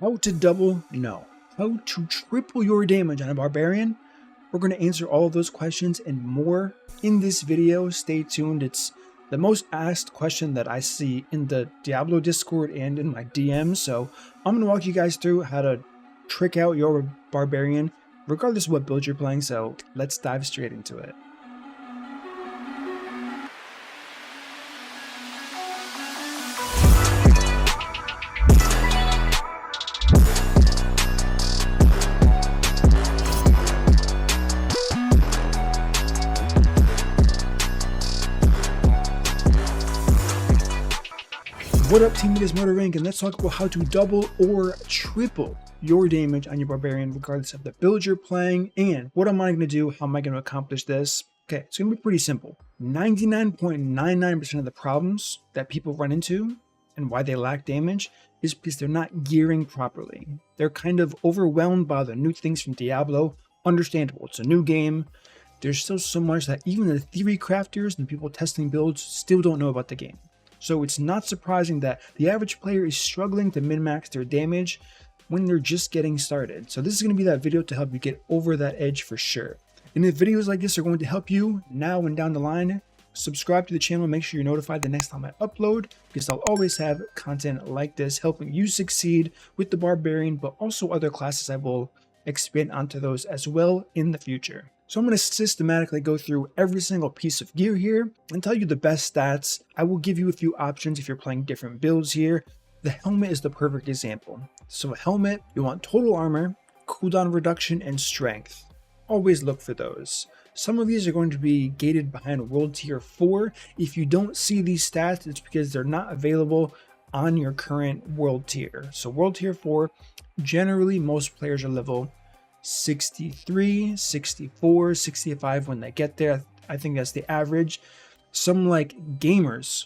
How to double? No. How to triple your damage on a Barbarian? We're going to answer all of those questions and more in this video. Stay tuned. It's the most asked question that I see in the Diablo Discord and in my DMs. So I'm going to walk you guys through how to trick out your Barbarian, regardless of what build you're playing. So let's dive straight into it. What up, team? It is Rank, and let's talk about how to double or triple your damage on your Barbarian regardless of the build you're playing. And what am I going to do? How am I going to accomplish this? Okay, it's going to be pretty simple. 99.99% of the problems that people run into and why they lack damage is because they're not gearing properly. They're kind of overwhelmed by the new things from Diablo. Understandable, it's a new game. There's still so much that even the theory crafters and people testing builds still don't know about the game. So it's not surprising that the average player is struggling to min-max their damage when they're just getting started. So this is going to be that video to help you get over that edge for sure. And if videos like this are going to help you now and down the line, subscribe to the channel, make sure you're notified the next time I upload, because I'll always have content like this helping you succeed with the Barbarian, but also other classes. I will expand onto those as well in the future. So I'm going to systematically go through every single piece of gear here and tell you the best stats. I will give you a few options if you're playing different builds here. The helmet is the perfect example. So a helmet, you want total armor, cooldown reduction, and strength. Always look for those. Some of these are going to be gated behind World Tier 4. If you don't see these stats, it's because they're not available on your current World Tier. So World Tier 4, generally most players are level 63, 64, 65 when they get there. I think that's the average. Some like gamers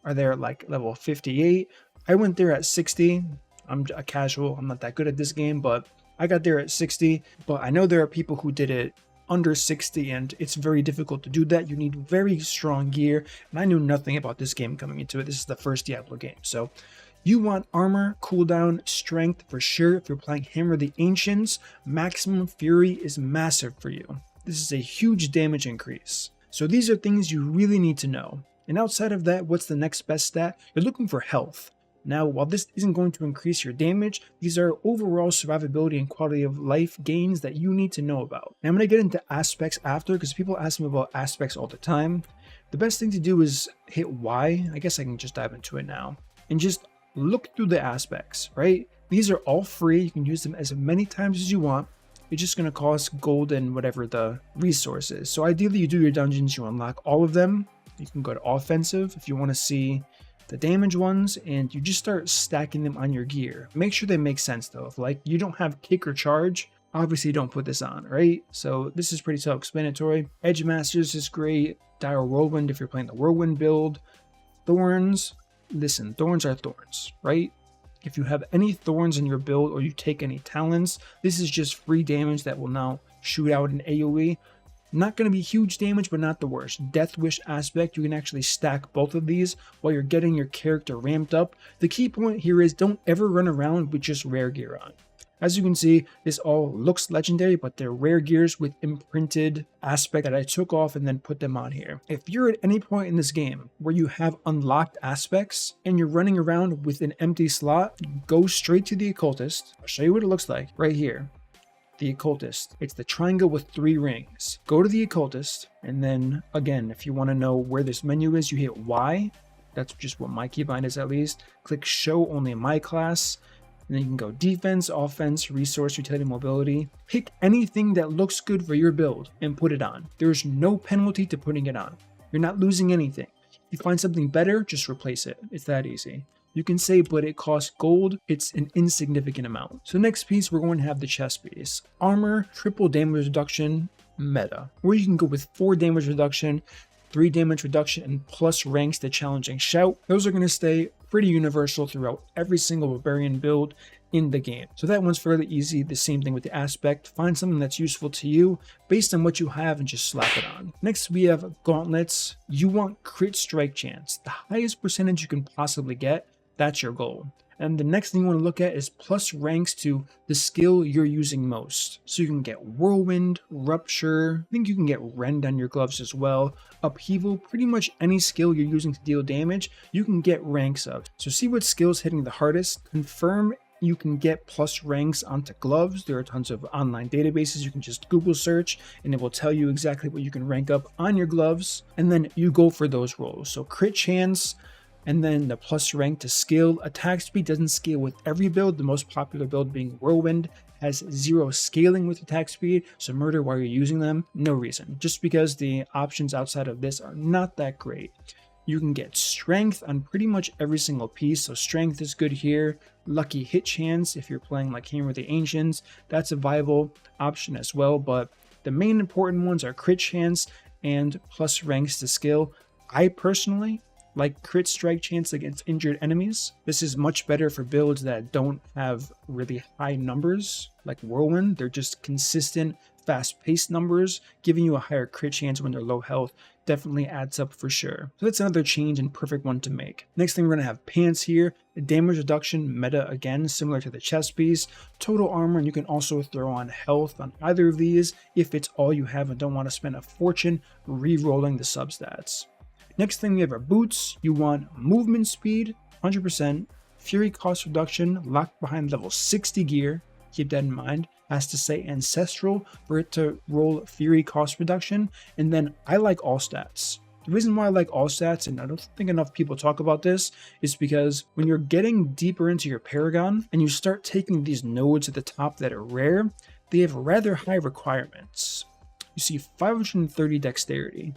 are there at like level 58. I went there at 60. I'm a casual. I'm not that good at this game, but I got there at 60. But I know there are people who did it under 60, and it's very difficult to do that. You need very strong gear, and I knew nothing about this game coming into it. This is the first Diablo game, so you want armor, cooldown, strength for sure. If you're playing Hammer the Ancients, maximum fury is massive for you. This is a huge damage increase. So these are things you really need to know. And outside of that, what's the next best stat? You're looking for health. Now, while this isn't going to increase your damage, these are overall survivability and quality of life gains that you need to know about. Now, I'm going to get into aspects after, because people ask me about aspects all the time. The best thing to do is hit Y. I guess I can just dive into it now. And just look through the aspects, right? These are all free. You can use them as many times as you want. It's just going to cost gold and whatever the resource is. So ideally, you do your dungeons, you unlock all of them. You can go to offensive if you want to see the damage ones, and you just start stacking them on your gear. Make sure they make sense though. If like you don't have kick or charge, obviously don't put this on, right? So this is pretty self-explanatory. Edge Masters is great. Dire Whirlwind if you're playing the Whirlwind build. Thorns. Listen, thorns are thorns, right? If you have any thorns in your build or you take any talents, this is just free damage that will now shoot out an AoE. Not going to be huge damage, but not the worst. Death Wish aspect, you can actually stack both of these while you're getting your character ramped up. The key point here is don't ever run around with just rare gear on. As you can see, this all looks legendary, but they're rare gears with imprinted aspect that I took off and then put them on here. If you're at any point in this game where you have unlocked aspects and you're running around with an empty slot, go straight to the occultist. I'll show you what it looks like right here. The occultist. It's the triangle with 3 rings. Go to the occultist, and then again, if you want to know where this menu is, you hit Y. That's just what my keybind is at least. Click show only in my class. And then you can go defense, offense, resource, utility, mobility. Pick anything that looks good for your build and put it on. There's no penalty to putting it on. You're not losing anything. If you find something better, just replace it. It's that easy. You can say, but it costs gold. It's an insignificant amount. So next piece, we're going to have the chest piece. Armor, triple damage reduction, meta. Or you can go with 4 damage reduction, 3 damage reduction, and plus ranks to challenging shout. Those are going to stay pretty universal throughout every single Barbarian build in the game. So that one's fairly easy. The same thing with the aspect. Find something that's useful to you based on what you have and just slap it on. Next, we have gauntlets. You want crit strike chance, the highest percentage you can possibly get. That's your goal. And the next thing you want to look at is plus ranks to the skill you're using most. So you can get Whirlwind, Rupture, I think you can get Rend on your gloves as well, Upheaval, pretty much any skill you're using to deal damage, you can get ranks of. So see what skill's hitting the hardest, confirm you can get plus ranks onto gloves. There are tons of online databases. You can just Google search and it will tell you exactly what you can rank up on your gloves. And then you go for those rolls. So crit chance, and then the plus rank to skill. Attack speed doesn't scale with every build. The most popular build being Whirlwind has 0 scaling with attack speed, so murder while you're using them, no reason. Just because the options outside of this are not that great. You can get strength on pretty much every single piece, so strength is good here. Lucky hit chance if you're playing like Hammer of the Ancients, that's a viable option as well, but the main important ones are crit chance and plus ranks to skill. I personally like crit strike chance against injured enemies. This is much better for builds that don't have really high numbers like Whirlwind. They're just consistent, fast-paced numbers, giving you a higher crit chance when they're low health. Definitely adds up for sure. So that's another change and perfect one to make. Next thing, we're going to have pants here. Damage reduction meta again, similar to the chest piece. Total armor, and you can also throw on health on either of these if it's all you have and don't want to spend a fortune re-rolling the substats. Next thing, we have our boots. You want movement speed, 100%, fury cost reduction, locked behind level 60 gear. Keep that in mind. Has to say ancestral for it to roll fury cost reduction. And then I like all stats. The reason why I like all stats, and I don't think enough people talk about this, is because when you're getting deeper into your Paragon and you start taking these nodes at the top that are rare, they have rather high requirements. You see 530 dexterity.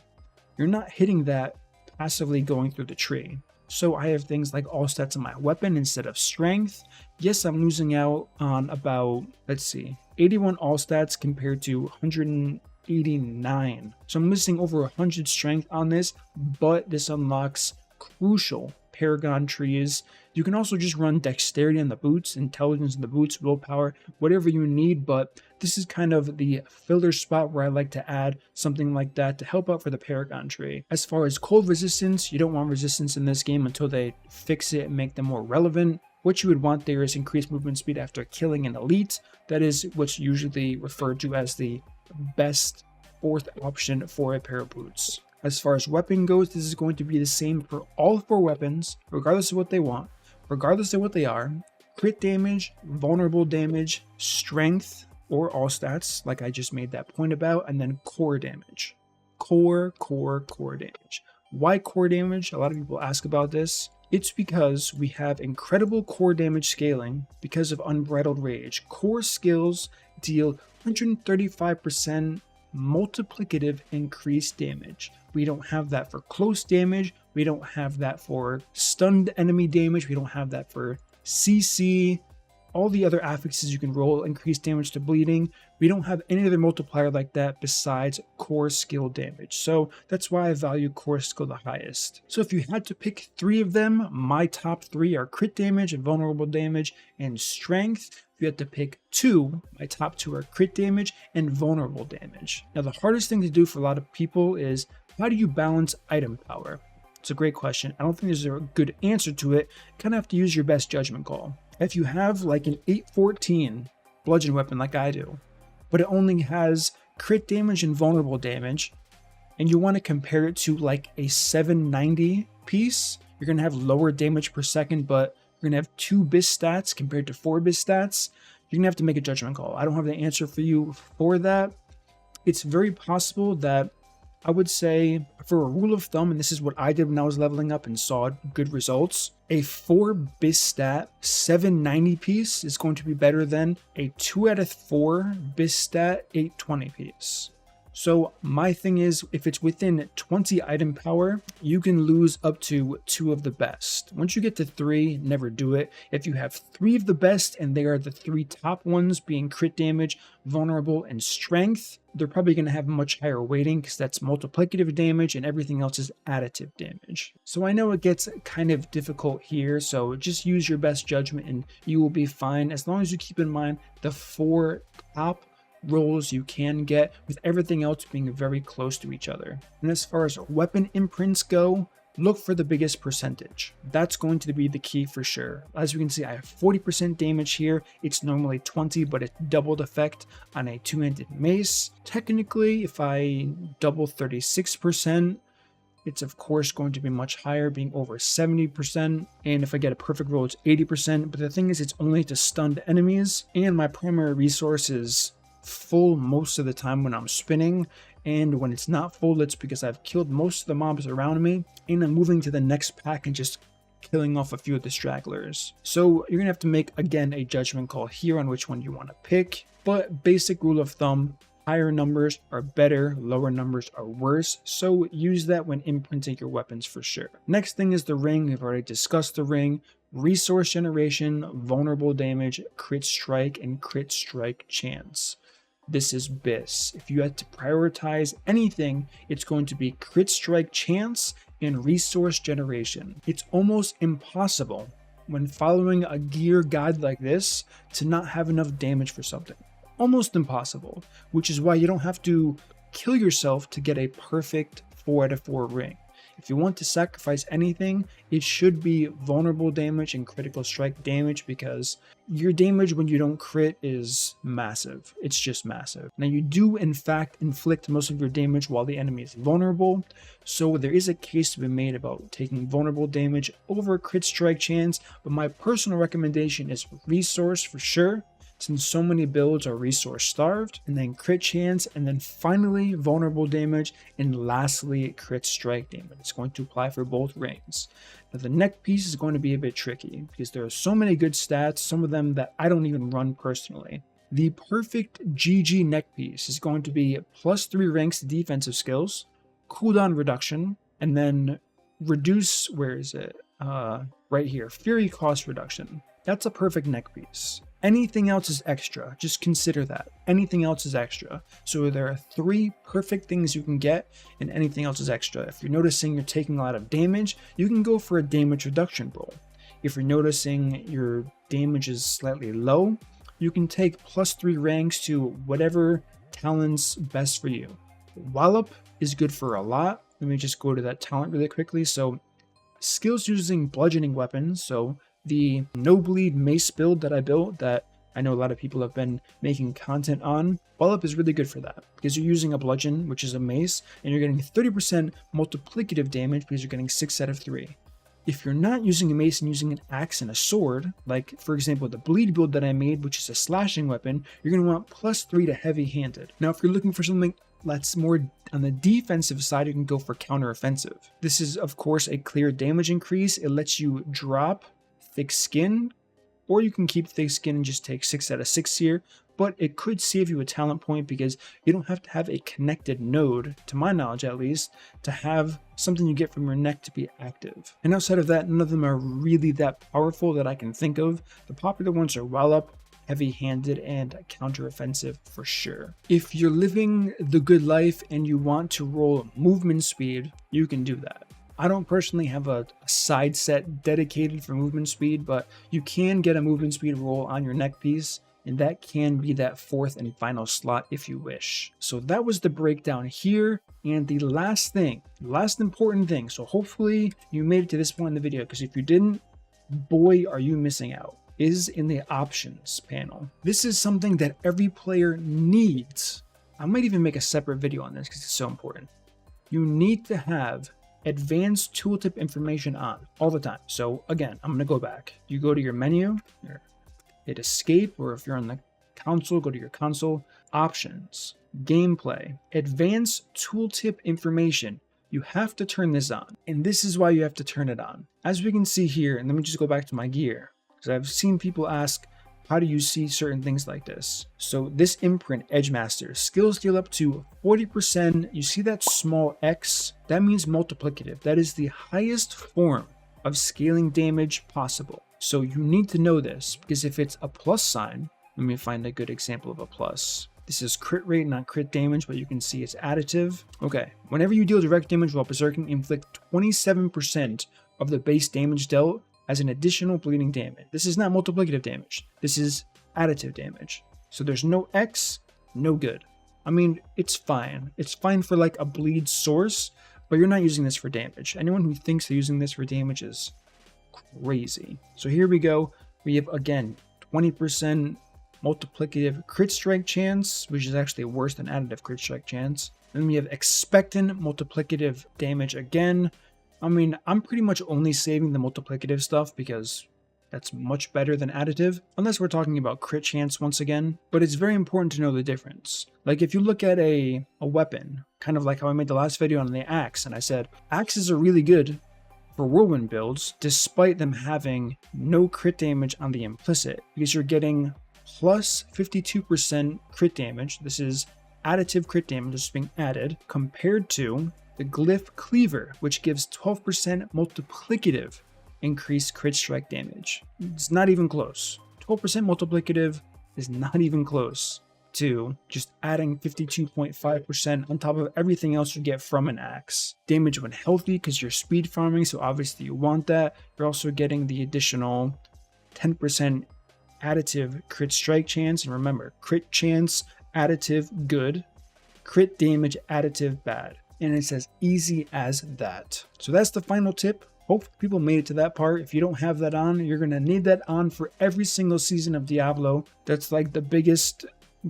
You're not hitting that passively going through the tree. So I have things like all stats on my weapon instead of strength. Yes, I'm losing out on about, 81 all stats compared to 189. So I'm missing over 100 strength on this, but this unlocks crucial Paragon trees. You can also just run dexterity on the boots, intelligence on the boots, willpower, whatever you need, but this is kind of the filler spot where I like to add something like that to help out for the Paragon tree. As far as cold resistance, you don't want resistance in this game until they fix it and make them more relevant. What you would want there is increased movement speed after killing an elite. That is what's usually referred to as the best fourth option for a pair of boots. As far as weapon goes, this is going to be the same for all 4 weapons, regardless of what they want, regardless of what they are. Crit damage, vulnerable damage, strength, or all stats, like I just made that point about, and then core damage. Core damage. Why core damage? A lot of people ask about this. It's because we have incredible core damage scaling because of Unbridled Rage. Core skills deal 135% multiplicative increased damage. We don't have that for close damage. We don't have that for stunned enemy damage. We don't have that for CC. All the other affixes you can roll increase damage to bleeding. We don't have any other multiplier like that besides core skill damage. So that's why I value core skill the highest. So if you had to pick 3 of them, my top 3 are crit damage, vulnerable damage, and strength. If you had to pick 2, my top 2 are crit damage and vulnerable damage. Now the hardest thing to do for a lot of people is, how do you balance item power? It's a great question. I don't think there's a good answer to it. You kind of have to use your best judgment call. If you have like an 814 bludgeon weapon like I do, but it only has crit damage and vulnerable damage, and you want to compare it to like a 790 piece, you're going to have lower damage per second, but you're going to have 2 bis stats compared to 4 bis stats. You're going to have to make a judgment call. I don't have the answer for you for that. It's very possible that I would say, for a rule of thumb, and this is what I did when I was leveling up and saw good results, a 4 bis stat 790 piece is going to be better than a 2 out of 4 bis stat 820 piece. So my thing is, if it's within 20 item power, you can lose up to 2 of the best. Once you get to 3, never do it. If you have 3 of the best and they are the 3 top ones, being crit damage, vulnerable, and strength, they're probably going to have much higher weighting because that's multiplicative damage and everything else is additive damage. So I know it gets kind of difficult here, so just use your best judgment and you will be fine, as long as you keep in mind the 4 top rolls you can get, with everything else being very close to each other. And as far as weapon imprints go, look for the biggest percentage. That's going to be the key for sure. As we can see, I have 40% damage here. It's normally 20, but it's doubled effect on a two-handed mace. Technically, if I double 36%, it's of course going to be much higher, being over 70%. And if I get a perfect roll, it's 80%. But the thing is, it's only to stunned enemies. And my primary resource is full most of the time when I'm spinning. And when it's not full, it's because I've killed most of the mobs around me. And I'm moving to the next pack and just killing off a few of the stragglers. So you're going to have to make, again, a judgment call here on which one you want to pick. But basic rule of thumb, higher numbers are better, lower numbers are worse, so use that when imprinting your weapons for sure. Next thing is the ring. We've already discussed the ring. Resource generation, vulnerable damage, crit strike, and crit strike chance. This is BIS. If you had to prioritize anything, it's going to be crit strike chance and resource generation. It's almost impossible when following a gear guide like this to not have enough damage for something. Almost impossible, which is why you don't have to kill yourself to get a perfect 4 out of 4 ring. If you want to sacrifice anything, it should be vulnerable damage and critical strike damage, because your damage when you don't crit is massive. It's just massive. Now you do in fact inflict most of your damage while the enemy is vulnerable, so there is a case to be made about taking vulnerable damage over crit strike chance, but my personal recommendation is resource for sure, since so many builds are resource starved, and then crit chance, and then finally vulnerable damage, and lastly crit strike damage. It's going to apply for both rings. Now the neck piece is going to be a bit tricky because there are so many good stats, some of them that I don't even run personally. The perfect GG neck piece is going to be +3 ranks to defensive skills, cooldown reduction, and then reduce, where is it? Right here, fury cost reduction. That's a perfect neck piece. Anything else is extra. Just consider that. Anything else is extra. So there are 3 perfect things you can get, and anything else is extra. If you're noticing you're taking a lot of damage, you can go for a damage reduction roll. If you're noticing your damage is slightly low, you can take +3 ranks to whatever talent's best for you. Wallop is good for a lot. Let me just go to that talent really quickly. So skills using bludgeoning weapons. So the no bleed mace build that I built, that I know a lot of people have been making content on, Wallop is really good for that because you're using a bludgeon, which is a mace, and you're getting 30% multiplicative damage because you're getting 6 out of 3. If you're not using a mace and using an axe and a sword, like for example the bleed build that I made, which is a slashing weapon, you're going to want +3 to heavy handed. Now if you're looking for something that's more on the defensive side, you can go for counter offensive. This is of course a clear damage increase. It lets you drop thick skin, or you can keep thick skin and just take 6 out of 6 here, but it could save you a talent point because you don't have to have a connected node, to my knowledge at least, to have something you get from your neck to be active. And outside of that, none of them are really that powerful that I can think of. The popular ones are Wallop, heavy-handed, and counter-offensive for sure. If you're living the good life and you want to roll movement speed, you can do that. I don't personally have a side set dedicated for movement speed, but you can get a movement speed roll on your neck piece, and that can be that 4th and final slot if you wish. So that was the breakdown here, and the last thing, last important thing, so hopefully you made it to this point in the video, because if you didn't, boy are you missing out, is in the options panel. This is something that every player needs. I might even make a separate video on this because it's so important. You need to have advanced tooltip information on all the time. So again, I'm going to go back. You go to your menu, hit escape, or if you're on the console, go to your console, options, gameplay, advanced tooltip information. You have to turn this on, and this is why you have to turn it on. As we can see here, and let me just go back to my gear, because I've seen people ask, how do you see certain things like this? So this imprint, Edgemaster, skills deal up to 40%. You see that small X? That means multiplicative. That is the highest form of scaling damage possible. So you need to know this, because if it's a plus sign, let me find a good example of a plus. This is crit rate, not crit damage, but you can see it's additive. Okay, whenever you deal direct damage while berserking, inflict 27% of the base damage dealt as an additional bleeding damage. This is not multiplicative damage. This is additive damage. So there's no X, no good. I mean, it's fine. It's fine for like a bleed source, but you're not using this for damage. Anyone who thinks they're using this for damage is crazy. So here we go. We have, again, 20% multiplicative crit strike chance, which is actually worse than additive crit strike chance. Then we have expectant multiplicative damage again. I mean, I'm pretty much only saving the multiplicative stuff because that's much better than additive, unless we're talking about crit chance once again. But it's very important to know the difference. Like if you look at a weapon, kind of like how I made the last video on the axe, and I said, axes are really good for Whirlwind builds, despite them having no crit damage on the implicit, because you're getting plus 52% crit damage. This is additive crit damage just being added, compared to the Glyph Cleaver, which gives 12% multiplicative increased crit strike damage. It's not even close. 12% multiplicative is not even close to just adding 52.5% on top of everything else you get from an axe. Damage when healthy, because you're speed farming, so obviously you want that. You're also getting the additional 10% additive crit strike chance, and remember, crit chance additive good, crit damage additive bad, and it's as easy as that. So that's the final tip. Hope people made it to that part. If you don't have that on, you're gonna need that on for every single season of Diablo. That's like the biggest,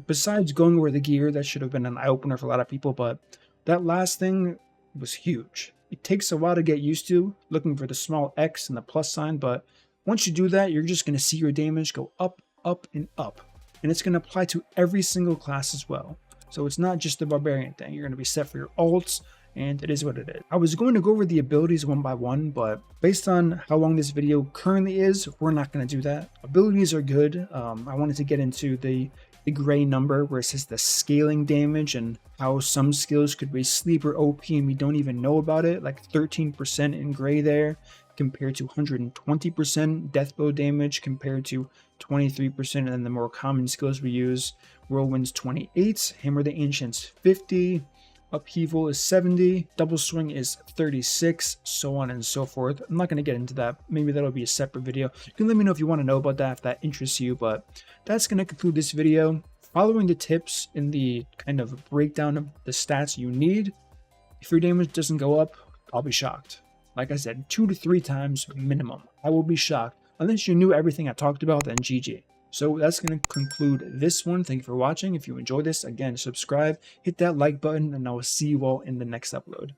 besides going over the gear, that should have been an eye-opener for a lot of people, but that last thing was huge. It takes a while to get used to, looking for the small X and the plus sign, but once you do that, you're just going to see your damage go up, up, and up. And it's going to apply to every single class as well. So it's not just the Barbarian thing. You're going to be set for your ults, and it is what it is. I was going to go over the abilities one by one, but based on how long this video currently is, we're not going to do that. Abilities are good. I wanted to get into the gray number where it says the scaling damage and how some skills could be sleeper OP and we don't even know about it, like 13% in gray there, compared to 120% death blow damage, compared to 23%, and then the more common skills we use, Whirlwind's 28, Hammer the Ancients 50, Upheaval is 70, Double Swing is 36, so on and so forth. I'm not going to get into that. Maybe that'll be a separate video. You can let me know if you want to know about that, if that interests you, but that's going to conclude this video. Following the tips in the kind of breakdown of the stats you need, if your damage doesn't go up, I'll be shocked. Like I said, 2 to 3 times minimum. I will be shocked. Unless you knew everything I talked about, then GG. So that's going to conclude this one. Thank you for watching. If you enjoyed this, again, subscribe, hit that like button, and I will see you all in the next upload.